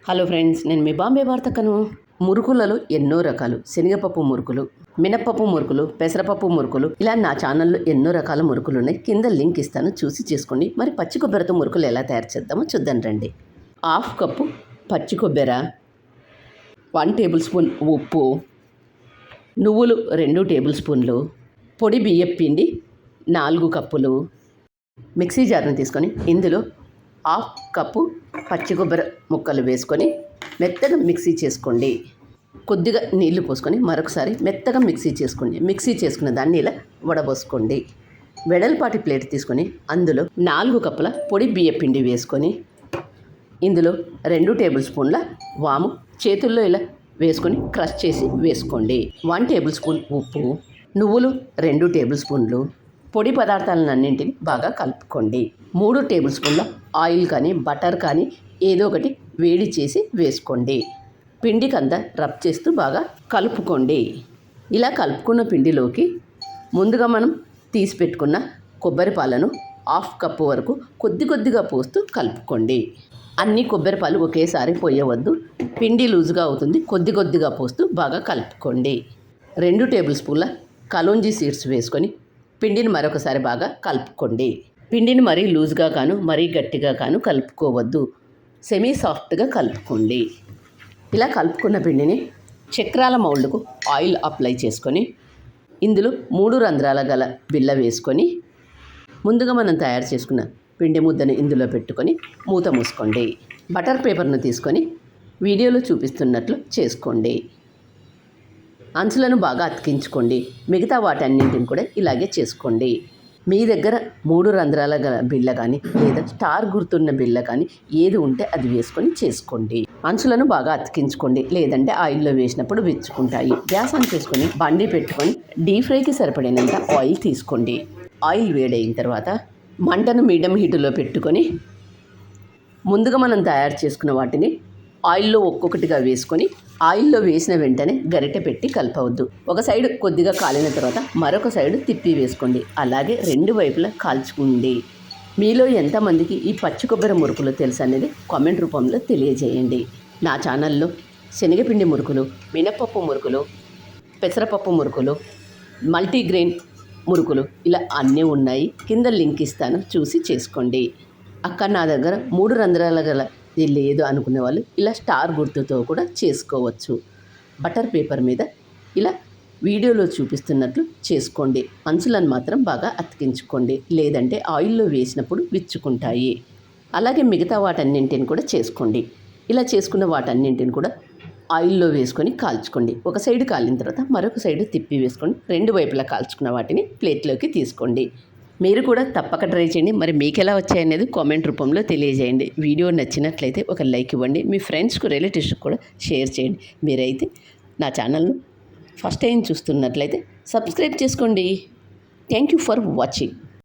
Hello friends, నేను మీ బాంబే వార్తకను. మురుకులలో ఎన్నో రకాలు. శనగపప్పు మురుకులు, మినప్పప్పు మురుకులు, పెసరపప్పు మురుకులు, ఇలా నా ఛానల్లో ఎన్నో రకాల మురుకులు ఉన్నాయి. కింద లింక్ ఇస్తాను, చూసి చేసుకోండి. మరి పచ్చి కొబ్బరితో మురుకులు ఎలా తయారు చేద్దామో చూద్దాం రండి. 1/2 కప్పు పచ్చి కొబ్బరి, 1 టేబుల్ స్పూన్ ఉప్పు, నువ్వులు 2 టేబుల్ స్పూన్లు, పొడి బియ్యం పిండి 4 కప్పులు. మిక్సీ జార్ని తీసుకొని ఇందులో 1/2 కప్పు పచ్చి కొబ్బరి ముక్కలు వేసుకొని మెత్తగా మిక్సీ చేసుకోండి. కొద్దిగా నీళ్లు పోసుకొని మరొకసారి మెత్తగా మిక్సీ చేసుకోండి. మిక్సీ చేసుకున్న దాన్ని ఇలా వడబోసుకోండి. వెడల్పాటి ప్లేట్ తీసుకొని అందులో 4 కప్పుల పొడి బియ్యం పిండి వేసుకొని ఇందులో 2 టేబుల్ స్పూన్ల వాము చేతుల్లో ఇలా వేసుకొని క్రష్ చేసి వేసుకోండి. 1 టేబుల్ స్పూన్ ఉప్పు, నువ్వులు 2 టేబుల్ స్పూన్లు, పొడి పదార్థాలన్నింటిని బాగా కలుపుకోండి. 3 టేబుల్ స్పూన్ల ఆయిల్ కానీ బటర్ కానీ ఏదో ఒకటి వేడి చేసి వేసుకోండి. పిండికంతా రబ్ చేస్తూ బాగా కలుపుకోండి. ఇలా కలుపుకున్న పిండిలోకి ముందుగా మనం తీసి పెట్టుకున్న కొబ్బరి పాలను 1/2 కప్పు వరకు కొద్దిగా పోస్తూ కలుపుకోండి. అన్ని కొబ్బరి పాలు ఒకేసారి పోయవద్దు, పిండి లూజుగా అవుతుంది. కొద్దిగా పోస్తూ బాగా కలుపుకోండి. 2 టేబుల్ స్పూన్ల కలోంజీ సీడ్స్ వేసుకొని పిండిని మరొకసారి బాగా కలుపుకోండి. పిండిని మరీ లూజ్గా కాను మరీ గట్టిగా కాను కలుపుకోవద్దు, సెమీ సాఫ్ట్గా కలుపుకోండి. ఇలా కలుపుకున్న పిండిని చక్రాల మౌల్డ్కు ఆయిల్ అప్లై చేసుకొని ఇందులో 3 రంధ్రాల గల బిళ్ళ వేసుకొని ముందుగా మనం తయారు చేసుకున్న పిండి ముద్దను ఇందులో పెట్టుకొని మూత మూసుకోండి. బటర్ పేపర్ను తీసుకొని వీడియోలో చూపిస్తున్నట్లు చేసుకోండి. అంచులను బాగా అతికించుకోండి. మిగతా వాటన్నింటిని కూడా ఇలాగే చేసుకోండి. మీ దగ్గర 3 రంధ్రాల గల బిళ్ళ కానీ లేదా స్టార్ గుర్తున్న బిళ్ళ కానీ ఏది ఉంటే అది వేసుకొని చేసుకోండి. అంచులను బాగా అతికించుకోండి, లేదంటే ఆయిల్లో వేసినప్పుడు విచ్చుకుంటాయి. గ్యాస్ ఆన్ చేసుకొని బండి పెట్టుకొని డీప్ ఫ్రైకి సరిపడినంత ఆయిల్ తీసుకోండి. ఆయిల్ వేడైన తర్వాత మంటను మీడియం హీటులో పెట్టుకొని ముందుగా మనం తయారు చేసుకున్న వాటిని ఆయిల్లో ఒక్కొక్కటిగా వేసుకొని ఆయిల్లో వేసిన వెంటనే గరిటె పెట్టి కలపవద్దు. ఒక సైడ్ కొద్దిగా కాలిన తర్వాత మరొక సైడ్ తిప్పి వేసుకోండి. అలాగే 2 వైపులా కాల్చుకోండి. మీలో ఎంతమందికి ఈ పచ్చి కొబ్బరి మురుకులు తెలుసు అనేది కామెంట్ రూపంలో తెలియజేయండి. నా ఛానల్లో శనగపిండి మురుకులు, మినప్పప్పు మురుకులు, పెసరపప్పు మురుకులు, మల్టీగ్రెయిన్ మురుకులు ఇలా అన్నీ ఉన్నాయి. కింద లింక్ ఇస్తాను, చూసి చేసుకోండి. అక్కడ నా దగ్గర 3 రంధ్రాల గల ఇది లేదు అనుకునే వాళ్ళు ఇలా స్టార్ గుర్తుతో కూడా చేసుకోవచ్చు. బటర్ పేపర్ మీద ఇలా వీడియోలో చూపిస్తున్నట్లు చేసుకోండి. అంచులను మాత్రం బాగా అతికించుకోండి, లేదంటే ఆయిల్లో వేసినప్పుడు విచ్చుకుంటాయి. అలాగే మిగతా వాటన్నింటిని కూడా చేసుకోండి. ఇలా చేసుకున్న వాటన్నింటిని కూడా ఆయిల్లో వేసుకొని కాల్చుకోండి. ఒక సైడ్ కాలిన తర్వాత మరొక సైడ్ తిప్పి వేసుకోండి. 2 వైపులా కాల్చుకున్న వాటిని ప్లేట్లోకి తీసుకోండి. మీరు కూడా తప్పక ట్రై చేయండి. మరి మీకు ఎలా వచ్చాయనేది కామెంట్ రూపంలో తెలియజేయండి. వీడియో నచ్చినట్లయితే ఒక లైక్ ఇవ్వండి. మీ ఫ్రెండ్స్కు రిలేటివ్స్కి కూడా షేర్ చేయండి. మీరైతే నా ఛానల్ను ఫస్ట్ టైం చూస్తున్నట్లయితే సబ్స్క్రైబ్ చేసుకోండి. Thank you for watching.